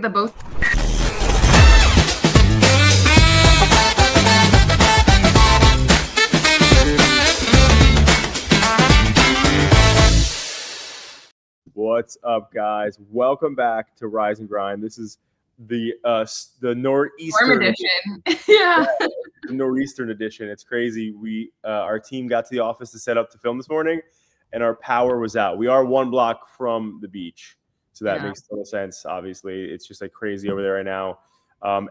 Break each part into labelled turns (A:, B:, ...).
A: the both.
B: What's up, guys? Welcome back to Rise and Grind. This is the Northeastern
A: edition. Yeah.
B: The Northeastern edition. It's crazy. We our team got to the office to set up to film this morning, and our power was out. We are 1 block from the beach, so that makes total sense. Obviously, it's just like crazy over there right now.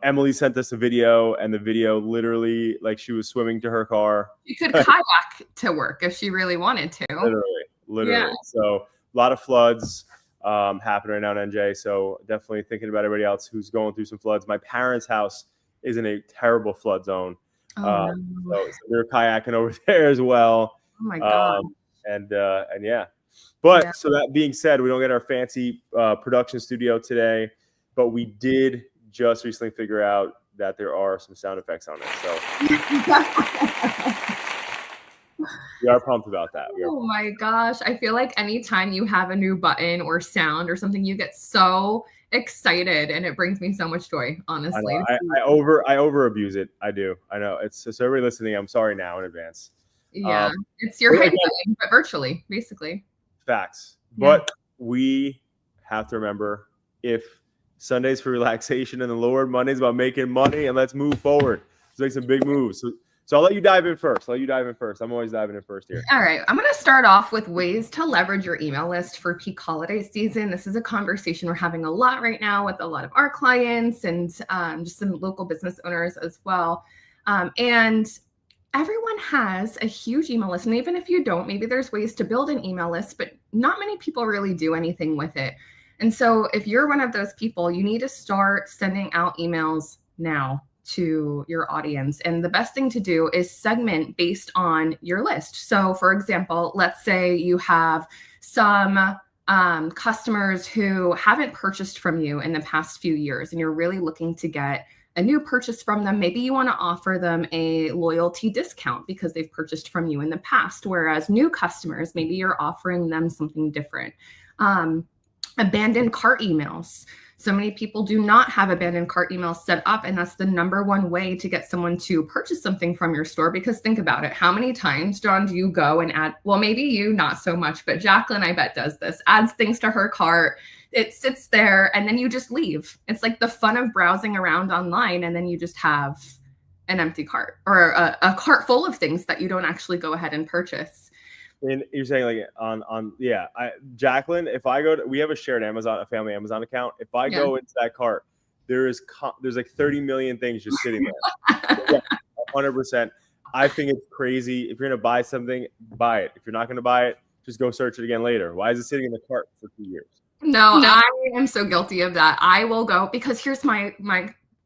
B: Emily sent us a video, and the video literally, like, she was swimming to her car.
A: You could kayak to work if she really wanted to.
B: Literally.
A: Yeah.
B: So a lot of floods happening right now in NJ. So definitely thinking about everybody else who's going through some floods. My parents' house is in a terrible flood zone. So they're kayaking over there as well.
A: Oh my God.
B: And yeah. But so that being said, we don't get our fancy production studio today, but we did just recently figure out that there are some sound effects on it. So we are pumped about that.
A: Oh my gosh. I feel like anytime you have a new button or sound or something, you get so excited, and it brings me so much joy, honestly.
B: I over abuse it. I do. I know. It's so everybody listening, I'm sorry now in advance.
A: Yeah. It's your hype button, but virtually, basically.
B: Facts. But we have to remember, if Sunday's for relaxation and the Lord, Monday's about making money, and let's move forward. Let's make some big moves. So I'll let you dive in first. I'm always diving in first here.
A: All right. I'm going to start off with ways to leverage your email list for peak holiday season. This is a conversation we're having a lot right now with a lot of our clients and just some local business owners as well. And everyone has a huge email list. And even if you don't, maybe there's ways to build an email list, but not many people really do anything with it. And so if you're one of those people, you need to start sending out emails now to your audience. And the best thing to do is segment based on your list. So for example, let's say you have some customers who haven't purchased from you in the past few years, and you're really looking to get a new purchase from them. Maybe you want to offer them a loyalty discount because they've purchased from you in the past. Whereas new customers, maybe you're offering them something different. Abandoned cart emails. So many people do not have abandoned cart emails set up, and that's the number one way to get someone to purchase something from your store. Because think about it. How many times, John, do you go and add, well, maybe you not so much, but Jacqueline, I bet, does this, adds things to her cart. It sits there and then you just leave. It's like the fun of browsing around online, and then you just have an empty cart or a cart full of things that you don't actually go ahead and purchase.
B: And you're saying like Jacqueline, if I go to, we have a shared Amazon, a family Amazon account. If I go into that cart, there's like 30 million things just sitting there. 100%. I think it's crazy. If you're going to buy something, buy it. If you're not going to buy it, just go search it again later. Why is it sitting in the cart for 2 years?
A: No, I am so guilty of that. I will go, because here's my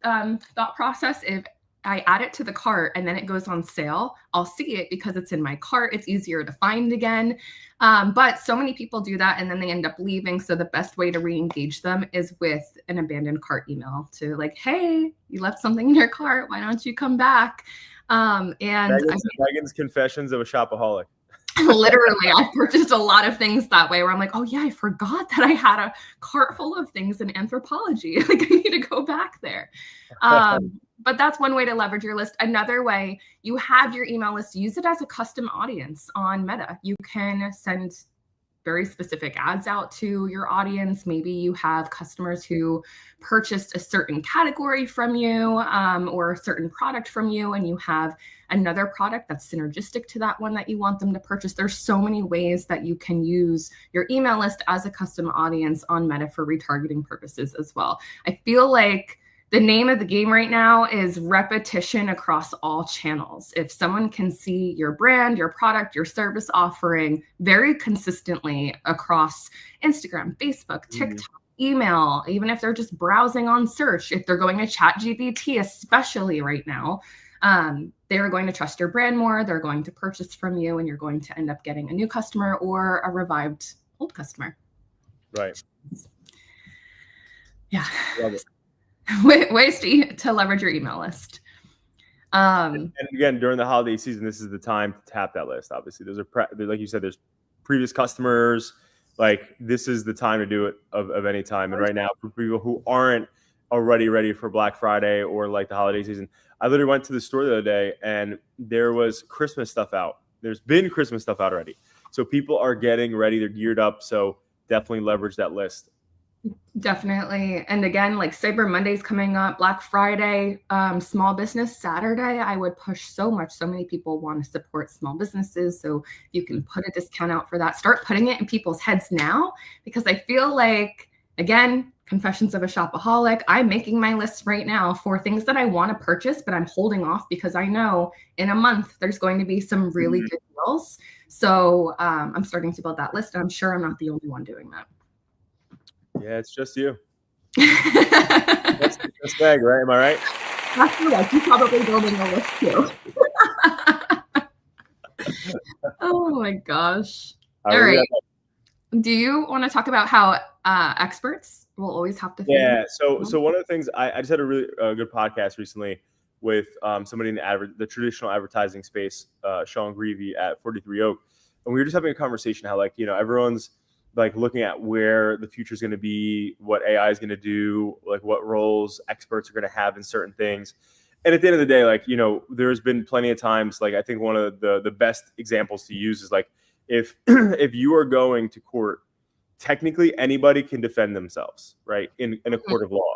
A: thought process. If I add it to the cart and then it goes on sale, I'll see it because it's in my cart. It's easier to find again. But so many people do that and then they end up leaving. So the best way to re-engage them is with an abandoned cart email to like, hey, you left something in your cart. Why don't you come back?
B: Megan's Confessions of a Shopaholic.
A: Literally, I've purchased a lot of things that way where I'm like, oh yeah, I forgot that I had a cart full of things in Anthropologie. Like, I need to go back there. But that's one way to leverage your list. Another way, you have your email list, use it as a custom audience on Meta. You can send very specific ads out to your audience. Maybe you have customers who purchased a certain category from you or a certain product from you, and you have another product that's synergistic to that one that you want them to purchase. There's so many ways that you can use your email list as a custom audience on Meta for retargeting purposes as well. I feel like the name of the game right now is repetition across all channels. If someone can see your brand, your product, your service offering very consistently across Instagram, Facebook, TikTok, email, even if they're just browsing on search, if they're going to ChatGPT, especially right now, they're going to trust your brand more. They're going to purchase from you, and you're going to end up getting a new customer or a revived old customer.
B: Right.
A: Yeah.
B: Love it.
A: Ways to leverage your email list.
B: And again, during the holiday season, this is the time to tap that list. Obviously, like you said, there's previous customers, like this is the time to do it of any time. And right now, for people who aren't already ready for Black Friday or like the holiday season, I literally went to the store the other day and there was Christmas stuff out. There's been Christmas stuff out already. So people are getting ready. They're geared up. So definitely leverage that list.
A: Definitely. And again, like Cyber Monday's coming up, Black Friday, Small Business Saturday, I would push so much. So many people want to support small businesses. So you can put a discount out for that. Start putting it in people's heads now, because I feel like, again, confessions of a shopaholic, I'm making my list right now for things that I want to purchase, but I'm holding off because I know in a month there's going to be some really good deals. So I'm starting to build that list, and I'm sure I'm not the only one doing that.
B: Yeah, it's just you. That's Meg, right? Am I right?
A: That's correct. You're probably building a list too. Oh my gosh. All right. Do you want to talk about how experts will always have to?
B: Yeah. So one of the things I just had a really good podcast recently with somebody in the traditional advertising space, Sean Greavy at 43 Oak, and we were just having a conversation how, like, everyone's like looking at where the future is going to be, what AI is going to do, like what roles experts are going to have in certain things. And at the end of the day, like, there's been plenty of times, like I think one of the best examples to use is like if you are going to court, technically anybody can defend themselves, right, in a court of law.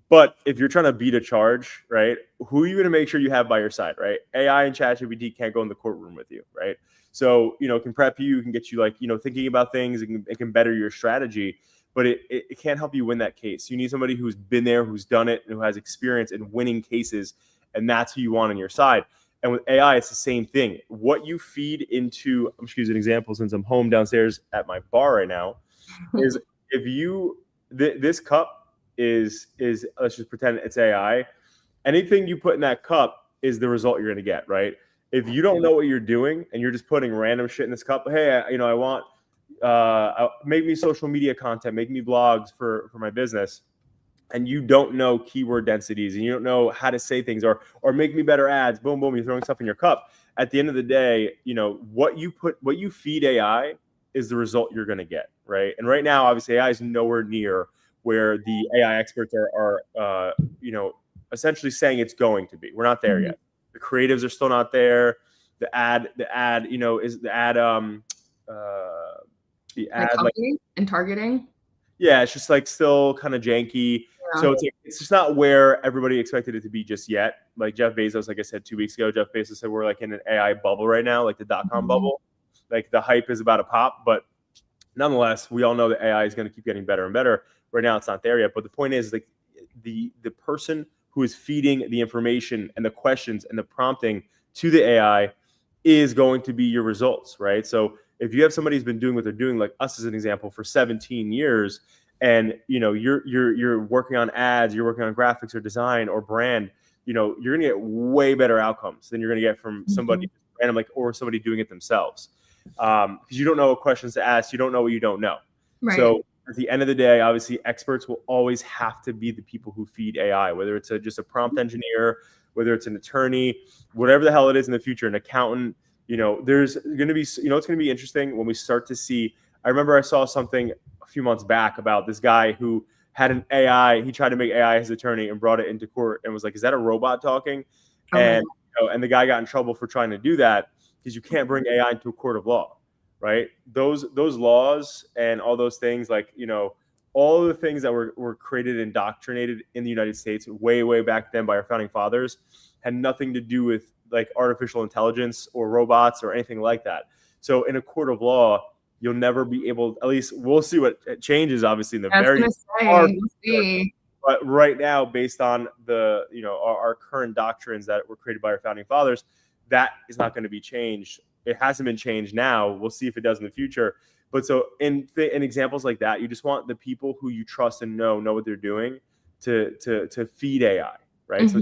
B: But if you're trying to beat a charge, right, who are you going to make sure you have by your side, right? AI and ChatGPT can't go in the courtroom with you, right? So, it can prep you, can get you like, thinking about things, it can better your strategy, but it can't help you win that case. You need somebody who's been there, who's done it, and who has experience in winning cases, and that's who you want on your side. And with AI, it's the same thing. What you feed into, I'm just using an example since I'm home downstairs at my bar right now, is if this cup is let's just pretend it's AI. Anything you put in that cup is the result you're going to get, right? If you don't know what you're doing and you're just putting random shit in this cup, hey, I want make me social media content, make me blogs for my business, and you don't know keyword densities and you don't know how to say things or make me better ads, boom, boom, you're throwing stuff in your cup. At the end of the day, what you feed AI is the result you're going to get, right? And right now, obviously, AI is nowhere near where the AI experts are essentially saying it's going to be. We're not there yet. The creatives are still not there. The ad, is the ad, like
A: and targeting.
B: Yeah, it's just like still kind of janky. Yeah. So it's just not where everybody expected it to be just yet. Like Jeff Bezos, like I said 2 weeks ago, Jeff Bezos said we're like in an AI bubble right now, like the .com bubble. Like the hype is about to pop, but nonetheless, we all know that AI is going to keep getting better and better. Right now, it's not there yet. But the point is, like the person who is feeding the information and the questions and the prompting to the AI is going to be your results, right? So if you have somebody who's been doing what they're doing, like us as an example, for 17 years, and you're working on ads, you're working on graphics or design or brand, you're gonna get way better outcomes than you're gonna get from somebody random, like, or somebody doing it themselves. Because you don't know what questions to ask, you don't know what you don't know. Right. So at the end of the day, obviously, experts will always have to be the people who feed AI, whether it's just a prompt engineer, whether it's an attorney, whatever the hell it is in the future, an accountant. There's going to be, it's going to be interesting when we start to see. I remember I saw something a few months back about this guy who had an AI. He tried to make AI his attorney and brought it into court and was like, "Is that a robot talking?" And the guy got in trouble for trying to do that because you can't bring AI into a court of law, right? Those laws and all those things, like, all the things that were created and indoctrinated in the United States way back then by our founding fathers had nothing to do with like artificial intelligence or robots or anything like that. So in a court of law, you'll never be able, at least we'll see what changes, obviously, in the very future. But right now, based on the, our current doctrines that were created by our founding fathers, that is not going to be changed. It hasn't been changed now. We'll see if it does in the future. But so in examples like that, you just want the people who you trust and know what they're doing to feed AI, right? So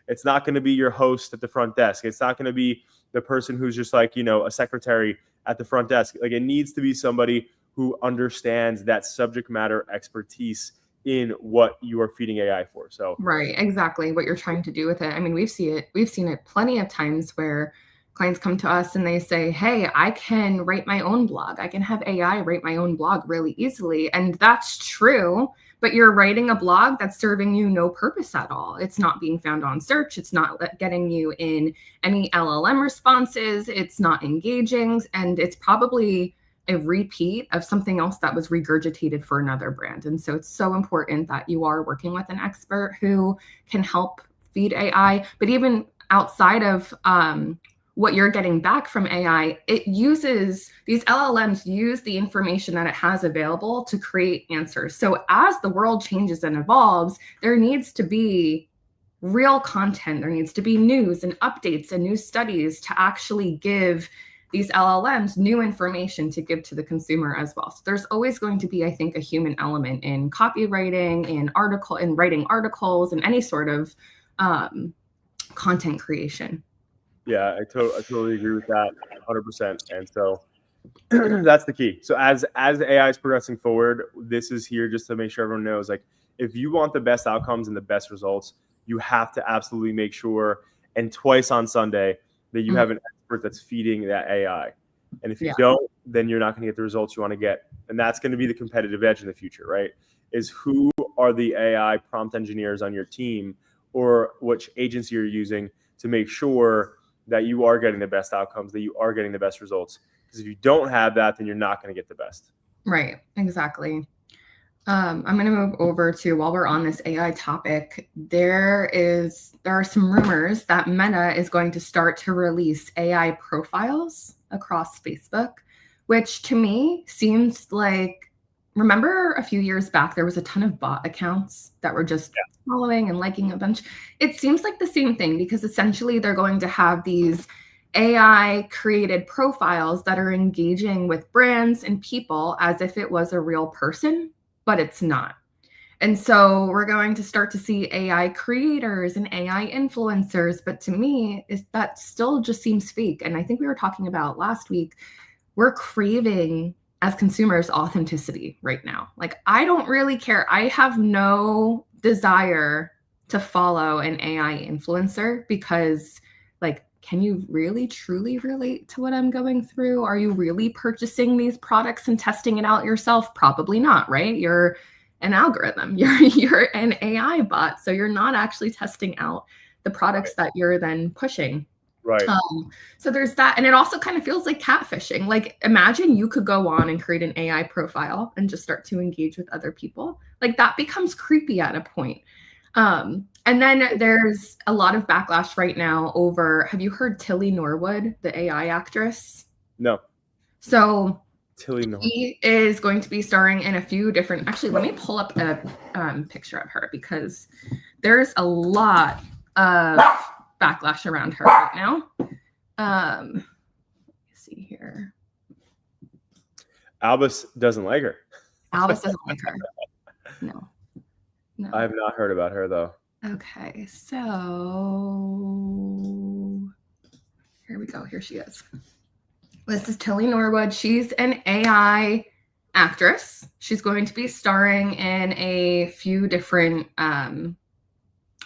B: it's not going to be your host at the front desk. It's not going to be the person who's just like, a secretary at the front desk. Like, it needs to be somebody who understands that subject matter expertise in what you are feeding AI for. So
A: right, exactly what you're trying to do with it. I mean, we've seen it plenty of times where clients come to us and they say, hey, I can write my own blog. I can have AI write my own blog really easily. And that's true, but you're writing a blog that's serving you no purpose at all. It's not being found on search. It's not getting you in any LLM responses. It's not engaging. And it's probably a repeat of something else that was regurgitated for another brand. And so it's so important that you are working with an expert who can help feed AI. But even outside of what you're getting back from AI, these LLMs use the information that it has available to create answers. So as the world changes and evolves, there needs to be real content. There needs to be news and updates and new studies to actually give these LLMs new information to give to the consumer as well. So there's always going to be, I think, a human element in copywriting, in writing articles, and any sort of content creation.
B: Yeah, I totally agree with that 100%. And so that's the key. So as AI is progressing forward, this is here just to make sure everyone knows, like, if you want the best outcomes and the best results, you have to absolutely make sure, and twice on Sunday, that you have an expert that's feeding that AI. And if you don't, then you're not going to get the results you want to get. And that's going to be the competitive edge in the future, right? Is who are the AI prompt engineers on your team, or which agency you're using to make sure that you are getting the best outcomes, that you are getting the best results. Because if you don't have that, then you're not going to get the best.
A: Right, exactly. I'm going to move over to, while we're on this AI topic, there are some rumors that Meta is going to start to release AI profiles across Facebook, which to me seems like, remember a few years back, there was a ton of bot accounts that were just following and liking a bunch. It seems like the same thing, because essentially they're going to have these AI created profiles that are engaging with brands and people as if it was a real person, but it's not. And so we're going to start to see AI creators and AI influencers. But to me, that still just seems fake. And I think we were talking about last week, we're craving as consumers authenticity right now. Like, I don't really care. I have no desire to follow an AI influencer because, like, can you really truly relate to what I'm going through? Are you really purchasing these products and testing it out yourself? Probably not, right? You're an algorithm. You're an AI bot. So you're not actually testing out the products that you're then pushing.
B: Right.
A: So there's that. And it also kind of feels like catfishing. Like, imagine you could go on and create an AI profile and just start to engage with other people. Like, that becomes creepy at a point. And then there's a lot of backlash right now over, have you heard Tilly Norwood, the AI actress?
B: No.
A: So
B: Tilly Norwood.
A: She is going to be starring in a few different, actually, let me pull up a picture of her, because there's a lot of backlash around her right now. Let me see here.
B: Albus doesn't like her.
A: Albus doesn't like her. No.
B: I have not heard about her, though.
A: Okay, so here we go. Here she is. This is Tilly Norwood. She's an AI actress. She's going to be starring in a few different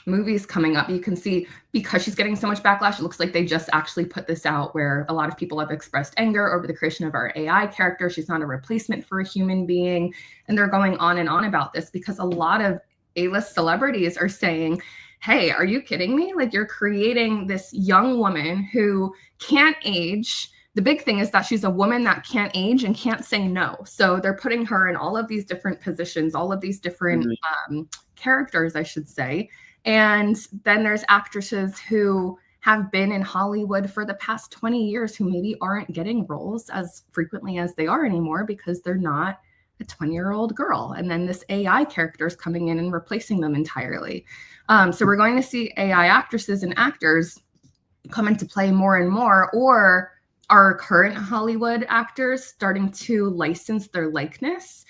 A: movies coming up. You can see, because she's getting so much backlash, it looks like they just actually put this out, where a lot of people have expressed anger over the creation of our AI character. She's not a replacement for a human being. And they're going on and on about this, because a lot of A-list celebrities are saying, hey, are you kidding me? Like, you're creating this young woman who can't age. The big thing is that she's a woman that can't age and can't say no. So they're putting her in all of these different positions, all of these different characters, I should say. And then there's actresses who have been in Hollywood for the past 20 years who maybe aren't getting roles as frequently as they are anymore, because they're not a 20-year-old girl. And then this AI character is coming in and replacing them entirely. So we're going to see AI actresses and actors come into play more and more, or our current Hollywood actors starting to license their likeness.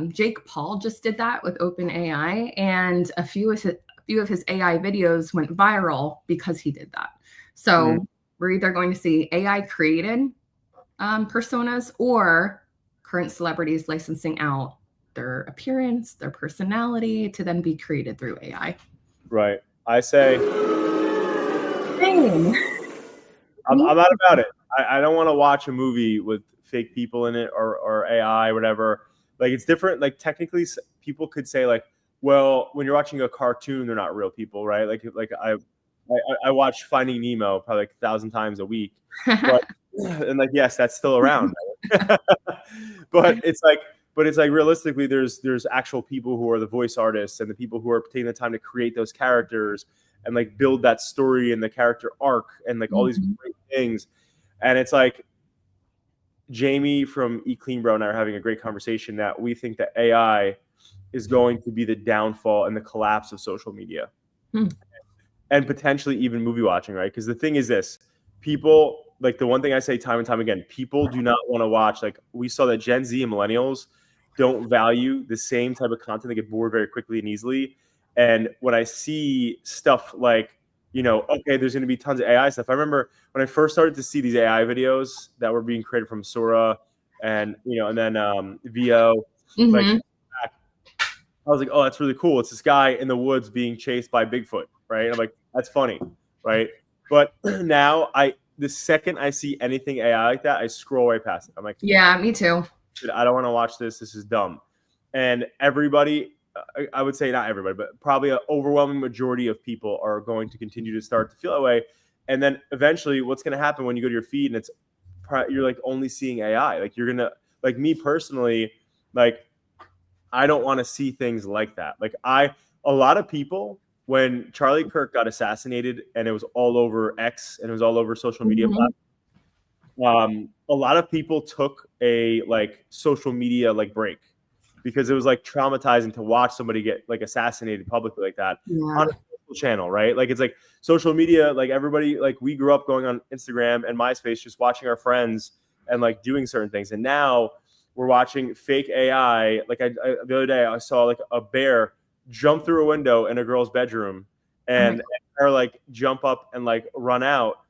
A: Jake Paul just did that with OpenAI, and a few of his AI videos went viral because he did that. So we're either going to see AI created personas, or current celebrities licensing out their appearance, their personality, to then be created through AI.
B: Right. I say, I'm not about it. I don't want to watch a movie with fake people in it or AI or whatever. Like, it's different. Like, technically, people could say like, well, when you're watching a cartoon, they're not real people, right? Like I watch Finding Nemo probably like 1,000 times a week, but and like, yes, that's still around. but it's like realistically, there's actual people who are the voice artists and the people who are taking the time to create those characters and like build that story and the character arc and like all these great things. And it's like Jamie from eCleanBro and I are having a great conversation that we think that AI is going to be the downfall and the collapse of social media. And potentially even movie watching, right? Because the thing is this, people, like the one thing I say time and time again, people do not want to watch, like we saw that Gen Z and millennials don't value the same type of content. They get bored very quickly and easily. And when I see stuff like, you know, okay, there's going to be tons of AI stuff. I remember when I first started to see these AI videos that were being created from Sora and, you know, and then VO, like, I was like, oh, that's really cool. It's this guy in the woods being chased by Bigfoot, right? And I'm like, that's funny, right? But now the second I see anything AI like that, I scroll right past it. I'm like,
A: yeah, me too.
B: I don't want to watch this. This is dumb. And everybody, I would say not everybody, but probably an overwhelming majority of people are going to continue to start to feel that way. And then eventually what's going to happen when you go to your feed and you're like only seeing AI, like you're going to, like me personally, like I don't want to see things like that. Like a lot of people, when Charlie Kirk got assassinated and it was all over X and it was all over social media platforms, a lot of people took a like social media like break because it was like traumatizing to watch somebody get like assassinated publicly like that on a social channel, right? Like it's like social media, like everybody, like we grew up going on Instagram and MySpace, just watching our friends and like doing certain things. And now we're watching fake AI. Like the other day I saw like a bear jump through a window in a girl's bedroom and her like jump up and like run out.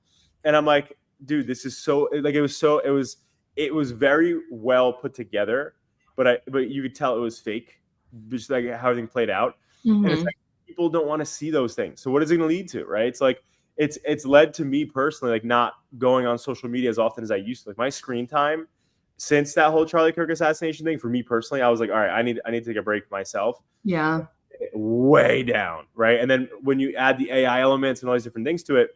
B: And I'm like, dude, this is so like, it was very well put together, but you could tell it was fake, just like how everything played out. And it's like, people don't want to see those things. So what is it going to lead to? Right. It's like, it's led to me personally, like not going on social media as often as I used to. Like my screen time since that whole Charlie Kirk assassination thing, for me personally, I was like, all right, I need to take a break myself.
A: Yeah.
B: Way down. Right. And then when you add the AI elements and all these different things to it,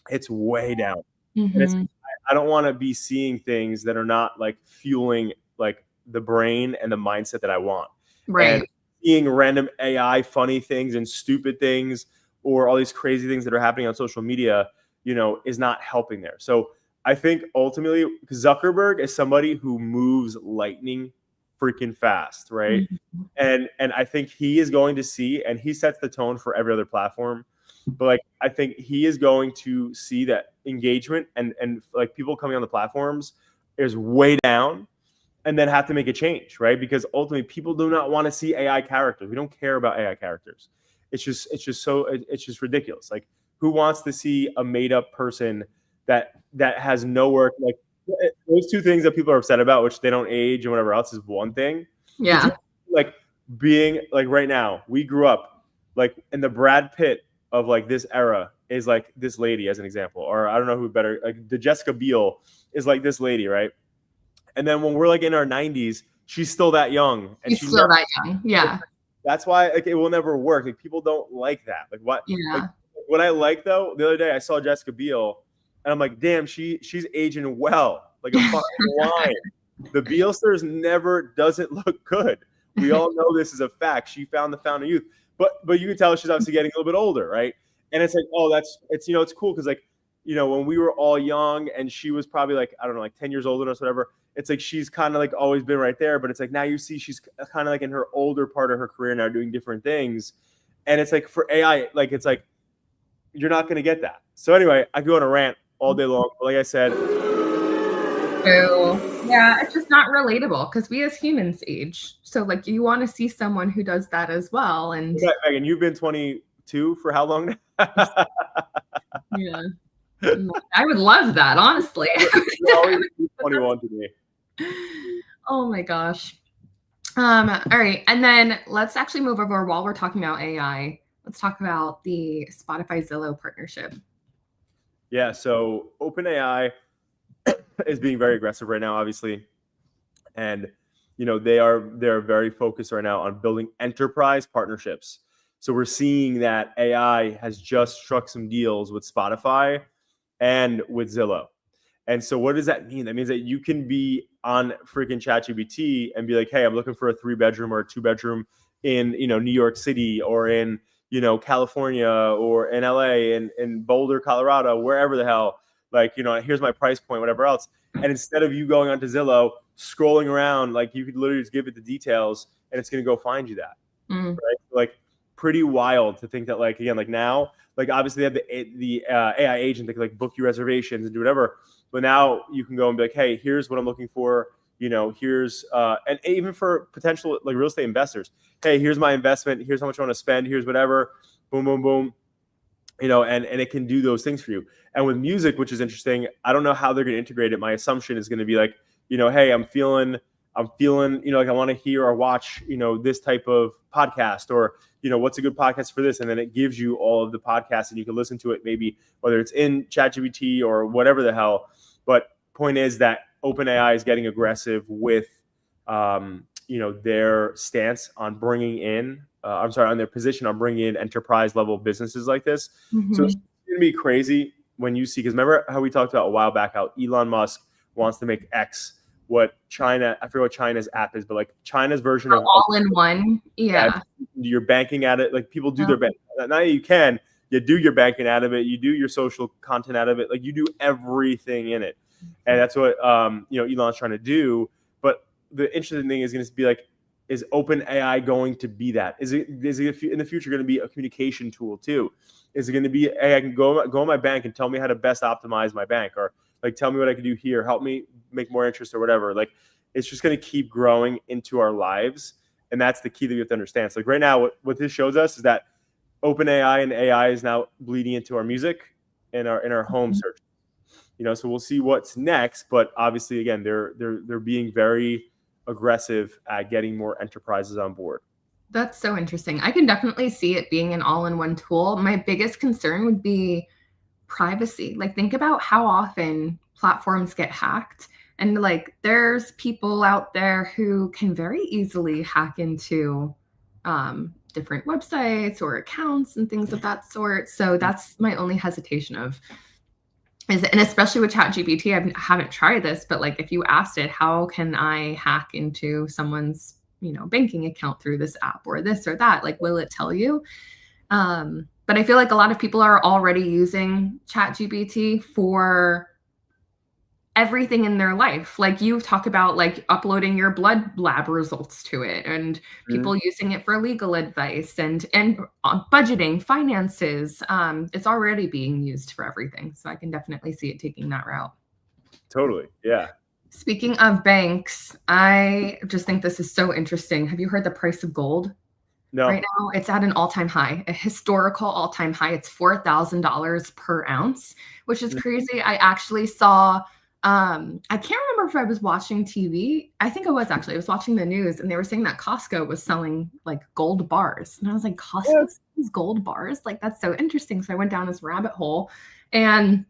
B: it's way down. And I don't want to be seeing things that are not like fueling like the brain and the mindset that I want.
A: Right.
B: And seeing random AI funny things and stupid things or all these crazy things that are happening on social media, you know, is not helping there. So I think ultimately Zuckerberg is somebody who moves lightning freaking fast, right? And I think he is going to see, and he sets the tone for every other platform. But like I think he is going to see that engagement and like people coming on the platforms is way down, and then have to make a change, right? Because ultimately people do not want to see AI characters. We don't care about AI characters. It's just ridiculous. Like who wants to see a made up person that has no work? Like those two things that people are upset about, which they don't age and whatever else, is one thing.
A: Yeah.
B: Like being like right now, we grew up like in the Brad Pitt of like this era is like this lady as an example, or I don't know who better, like the Jessica Biel is like this lady, right? And then when we're like in our 90s, she's still that young. And
A: she's still that young. Yeah.
B: That's why like it will never work. Like people don't like that. Like what?
A: Yeah.
B: Like, what I like though, the other day I saw Jessica Biel, and I'm like, damn, she's aging well, like a fucking wine. The Bielsters never doesn't look good. We all know this is a fact. She found the fountain of youth. But you can tell she's obviously getting a little bit older, right? And it's like, oh, it's you know, it's cool because like, you know, when we were all young and she was probably like, I don't know, like 10 years older than us, whatever, it's like she's kind of like always been right there. But it's like now you see she's kind of like in her older part of her career now doing different things. And it's like for AI, like it's like you're not gonna get that. So anyway, I could go on a rant all day long. But like I said,
A: yeah, it's just not relatable because we as humans age. So like you want to see someone who does that as well. And
B: Megan, you've been 22 for how long now?
A: Yeah. I would love that, honestly.
B: You're always 21 to me.
A: Oh my gosh. All right. And then let's actually move over while we're talking about AI. Let's talk about the Spotify Zillow partnership.
B: Yeah. So OpenAI is being very aggressive right now, obviously, and they're very focused right now on building enterprise partnerships. So we're seeing that AI has just struck some deals with Spotify and with Zillow. And so what does that mean? That means that you can be on freaking ChatGPT and be like, hey, I'm looking for a 3-bedroom or a 2-bedroom in, New York City or in, California or in LA and in Boulder, Colorado, wherever the hell, like, here's my price point, whatever else. And instead of you going onto Zillow, scrolling around, like you could literally just give it the details and it's going to go find you that. Right. Like pretty wild to think that, like, again, like now, like obviously they have the AI agent that can like book you reservations and do whatever. But now you can go and be like, hey, here's what I'm looking for. Here's and even for potential like real estate investors, hey, here's my investment. Here's how much I want to spend. Here's whatever. Boom, boom, boom. And it can do those things for you. And with music, which is interesting, I don't know how they're going to integrate it. My assumption is going to be like, hey, I'm feeling, like I want to hear or watch, this type of podcast or, what's a good podcast for this? And then it gives you all of the podcasts and you can listen to it, maybe whether it's in ChatGPT or whatever the hell. But point is that OpenAI is getting aggressive with, their stance on bringing in, on their position on bringing in enterprise level businesses like this. Mm-hmm. So it's going to be crazy when you see, because remember how we talked about a while back, how Elon Musk wants to make X what China, I forget what China's app is, but like China's version of
A: all in one. Yeah.
B: You're banking at it. Like people do their bank. Now you do your banking out of it. You do your social content out of it. Like you do everything in it. And that's what, Elon's trying to do. But the interesting thing is going to be like, is OpenAI going to be that? Is it in the future going to be a communication tool too? Is it going to be, hey, I can go on my bank and tell me how to best optimize my bank, or like tell me what I can do here, help me make more interest or whatever. Like it's just going to keep growing into our lives, and that's the key that you have to understand. So like right now, what this shows us is that OpenAI and AI is now bleeding into our music and our home search. So we'll see what's next, but obviously again, they're being very aggressive at getting more enterprises on board.
A: That's so interesting. I can definitely see it being an all-in-one tool. My biggest concern would be privacy. Like think about how often platforms get hacked, and like there's people out there who can very easily hack into different websites or accounts and things of that sort. So that's my only hesitation and especially with ChatGPT, I haven't tried this, but like if you asked it, how can I hack into someone's, banking account through this app or this or that, like, will it tell you? But I feel like a lot of people are already using ChatGPT for everything in their life. Like you talk about like uploading your blood lab results to it, and people using it for legal advice and budgeting, finances. It's already being used for everything. So I can definitely see it taking that route.
B: Totally. Yeah.
A: Speaking of banks, I just think this is so interesting. Have you heard the price of gold?
B: No.
A: Right now, it's at an all-time high, a historical all-time high. It's $4,000 per ounce, which is crazy. I actually saw, I can't remember if I was watching TV. I think I was watching the news, and they were saying that Costco was selling like gold bars. And I was like, Costco sells gold bars? Like, that's so interesting. So I went down this rabbit hole, and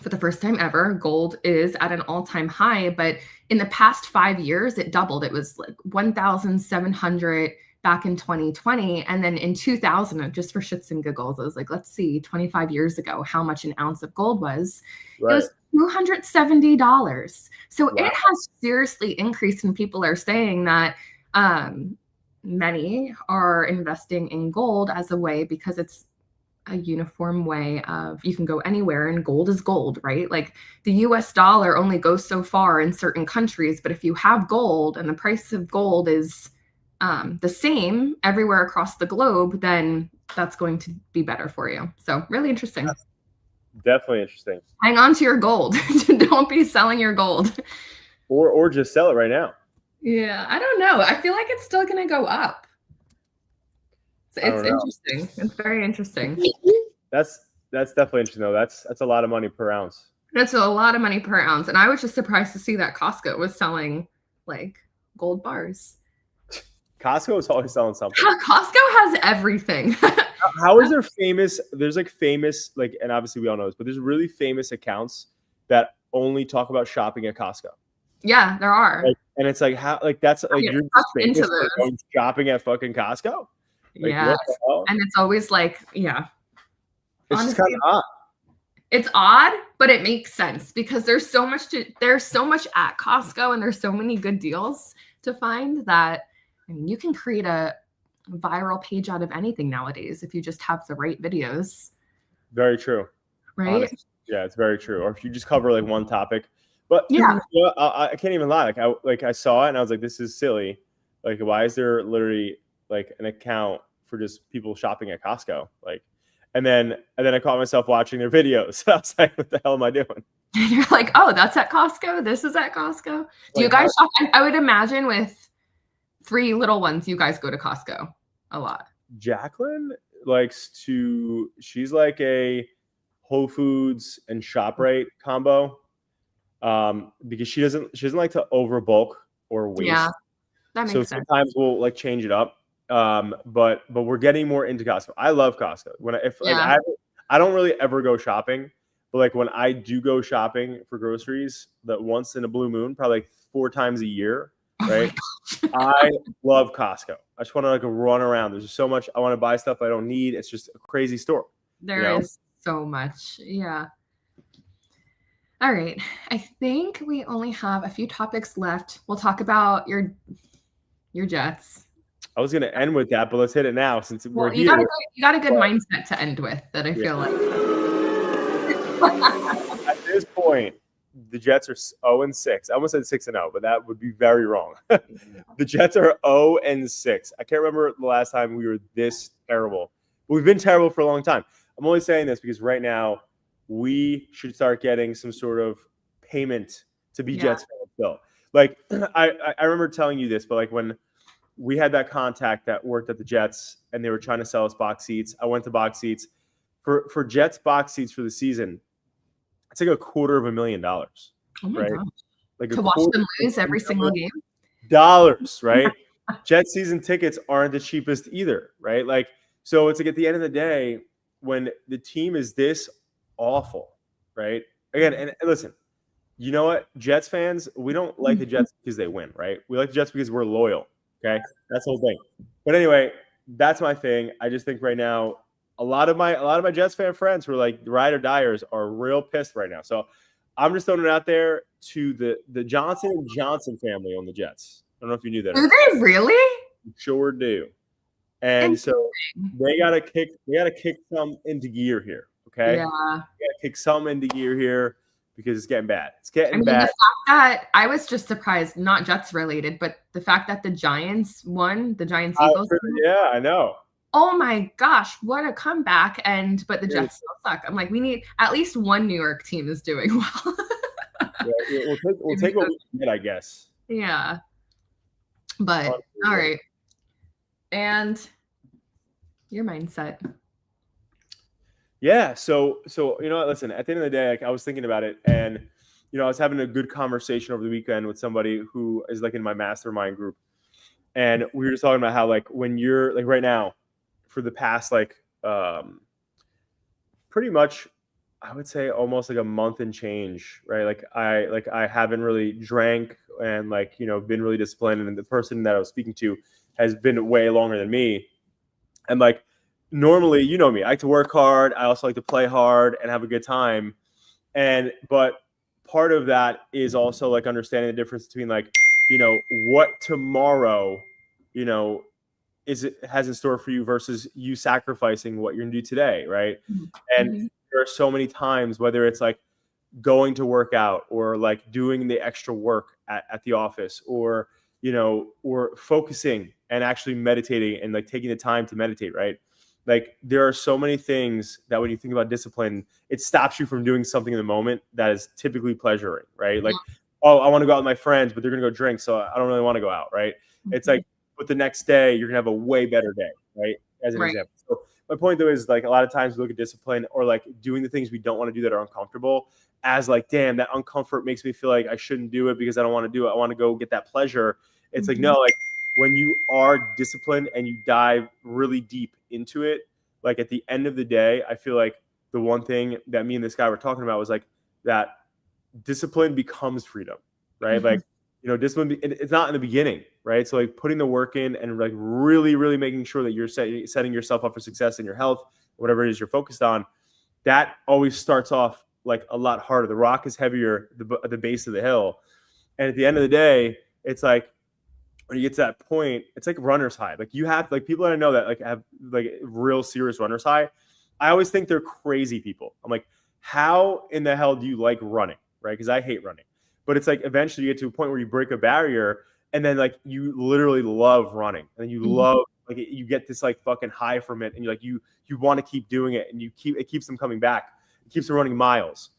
A: for the first time ever, gold is at an all-time high. But in the past 5 years, it doubled. It was like 1,700 back in 2020. And then in 2000, just for shits and giggles, I was like, let's see, 25 years ago, how much an ounce of gold was. Right. It was $270. So It has seriously increased, and people are saying that many are investing in gold as a way, because it's a uniform way of, you can go anywhere and gold is gold, right? Like the US dollar only goes so far in certain countries, but if you have gold and the price of gold is the same everywhere across the globe, then that's going to be better for you. So really interesting.
B: That's definitely interesting.
A: Hang on to your gold. Don't be selling your gold.
B: Or just sell it right now.
A: Yeah, I don't know. I feel like it's still going to go up. It's interesting. It's very interesting.
B: That's definitely interesting though. That's a lot of money per ounce.
A: That's a lot of money per ounce. And I was just surprised to see that Costco was selling like gold bars.
B: Costco is always selling something.
A: Costco has everything.
B: How is there famous? There's like famous, like, and obviously we all know this, but there's really famous accounts that only talk about shopping at Costco.
A: Yeah, there are.
B: Like, and it's like, how, like, that's like, you're just famous
A: into
B: for
A: those.
B: going shopping at fucking Costco. Like,
A: Yeah.
B: what the hell?
A: And it's always like, yeah.
B: It's just kind of odd.
A: It's odd, but it makes sense because there's so much at Costco and there's so many good deals to find that, I mean, you can create a viral page out of anything nowadays if you just have the right videos.
B: Very true.
A: Right?
B: Honestly. Yeah, it's very true. Or if you just cover like one topic. But
A: yeah,
B: you know, I can't even lie. I saw it and I was like, this is silly. Like, why is there literally like an account for just people shopping at Costco? Like, and then I caught myself watching their videos. I was like, what the hell am I doing?
A: And you're like, oh, that's at Costco. This is at Costco. Do you guys shop? I would imagine with 3 little ones, you guys go to Costco a lot.
B: Jacqueline likes to. She's like a Whole Foods and ShopRite combo. Because she doesn't like to overbulk or waste.
A: Yeah, that makes sense.
B: So sometimes we'll like change it up. But we're getting more into Costco. I love Costco. I don't really ever go shopping, but like when I do go shopping for groceries, that once in a blue moon, probably like 4 times a year, right? I love Costco. I just want to like run around. There's just so much. I want to buy stuff I don't need. It's just a crazy store.
A: There is so much. Yeah. All right. I think we only have a few topics left. We'll talk about your Jets.
B: I was going to end with that, but let's hit it now since we're here.
A: You got a good mindset to end with that. I feel like
B: at this point, the Jets are 0-6. I almost said 6-0, but that would be very wrong. The Jets are 0-6. I can't remember the last time we were this terrible. We've been terrible for a long time. I'm only saying this because right now we should start getting some sort of payment to be Jets fans still. Like I remember telling you this, but like when we had that contact that worked at the Jets and they were trying to sell us box seats, I went to box seats for Jets box seats for the season. It's like $250,000.
A: Oh my
B: right?
A: gosh.
B: Like
A: to watch them lose every single game.
B: Dollars, right? Jet season tickets aren't the cheapest either, right? Like, so it's like at the end of the day, when the team is this awful, right? Again, and listen, you know what? Jets fans, we don't like the Jets because they win, right? We like the Jets because we're loyal. Okay. That's the whole thing. But anyway, that's my thing. I just think right now, a lot of my Jets fan friends who are like ride or diers are real pissed right now. So I'm just throwing it out there to the Johnson and Johnson family on the Jets. I don't know if you knew that.
A: Do they really?
B: Sure do. And so they gotta kick some into gear here. Okay.
A: Yeah.
B: They gotta kick some into gear here because it's getting bad. It's getting bad.
A: The fact that I was just surprised, not Jets related, but the fact that the Giants won, the Giants Eagles.
B: Yeah, I know.
A: Oh my gosh, what a comeback. But the Jets still suck. I'm like, we need at least one New York team is doing well.
B: We'll take what we can get, I guess.
A: Yeah. But all right. And your mindset.
B: Yeah. So you know what? Listen, at the end of the day, like I was thinking about it, and you know, I was having a good conversation over the weekend with somebody who is like in my mastermind group, and we were just talking about how like when you're like right now, for the past like pretty much, I would say almost like a month and change, right? Like I haven't really drank and like, you know, been really disciplined, and the person that I was speaking to has been way longer than me. And like normally, you know me, I like to work hard. I also like to play hard and have a good time. But part of that is also like understanding the difference between like, you know, what tomorrow, you know, has in store for you versus you sacrificing what you're gonna do today, right? Mm-hmm. And there are so many times, whether it's like going to work out or like doing the extra work at the office, or you know, or focusing and actually meditating and like taking the time to meditate, right? Like there are so many things that when you think about discipline, it stops you from doing something in the moment that is typically pleasuring, right? Like, oh, I want to go out with my friends, but they're gonna go drink, so I don't really want to go out, right? Mm-hmm. It's like, but the next day you're gonna have a way better day, right? As an example. So my point though is like a lot of times we look at discipline or like doing the things we don't want to do that are uncomfortable as like, damn, that uncomfort makes me feel like I shouldn't do it because I don't want to do it. I want to go get that pleasure. It's like, no, like when you are disciplined and you dive really deep into it, like at the end of the day, I feel like the one thing that me and this guy were talking about was like that discipline becomes freedom, right? Like, you know, discipline, it's not in the beginning, right? So like putting the work in and like really, really making sure that you're setting yourself up for success in your health, whatever it is you're focused on, that always starts off like a lot harder. The rock is heavier at the base of the hill. And at the end of the day, it's like, when you get to that point, it's like runner's high. Like you have, like people that I know that like have like real serious runner's high, I always think they're crazy people. I'm like, how in the hell do you like running, right? Because I hate running. But it's like eventually you get to a point where you break a barrier and then like you literally love running. And then you love, like you get this like fucking high from it. And you're like, you want to keep doing it, and it keeps them coming back. It keeps them running miles.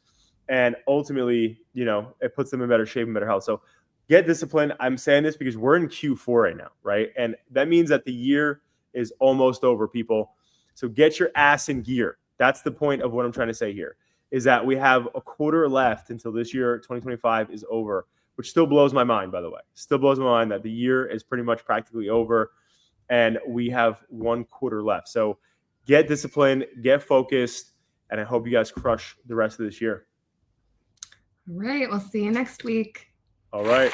B: And ultimately, you know, it puts them in better shape and better health. So get disciplined. I'm saying this because we're in Q4 right now, right? And that means that the year is almost over, people. So get your ass in gear. That's the point of what I'm trying to say here, is that we have a quarter left until this year, 2025, is over, which still blows my mind, by the way. Still blows my mind that the year is pretty much practically over and we have 1 quarter left. So get disciplined, get focused, and I hope you guys crush the rest of this year.
A: All right. We'll see you next week.
B: All right.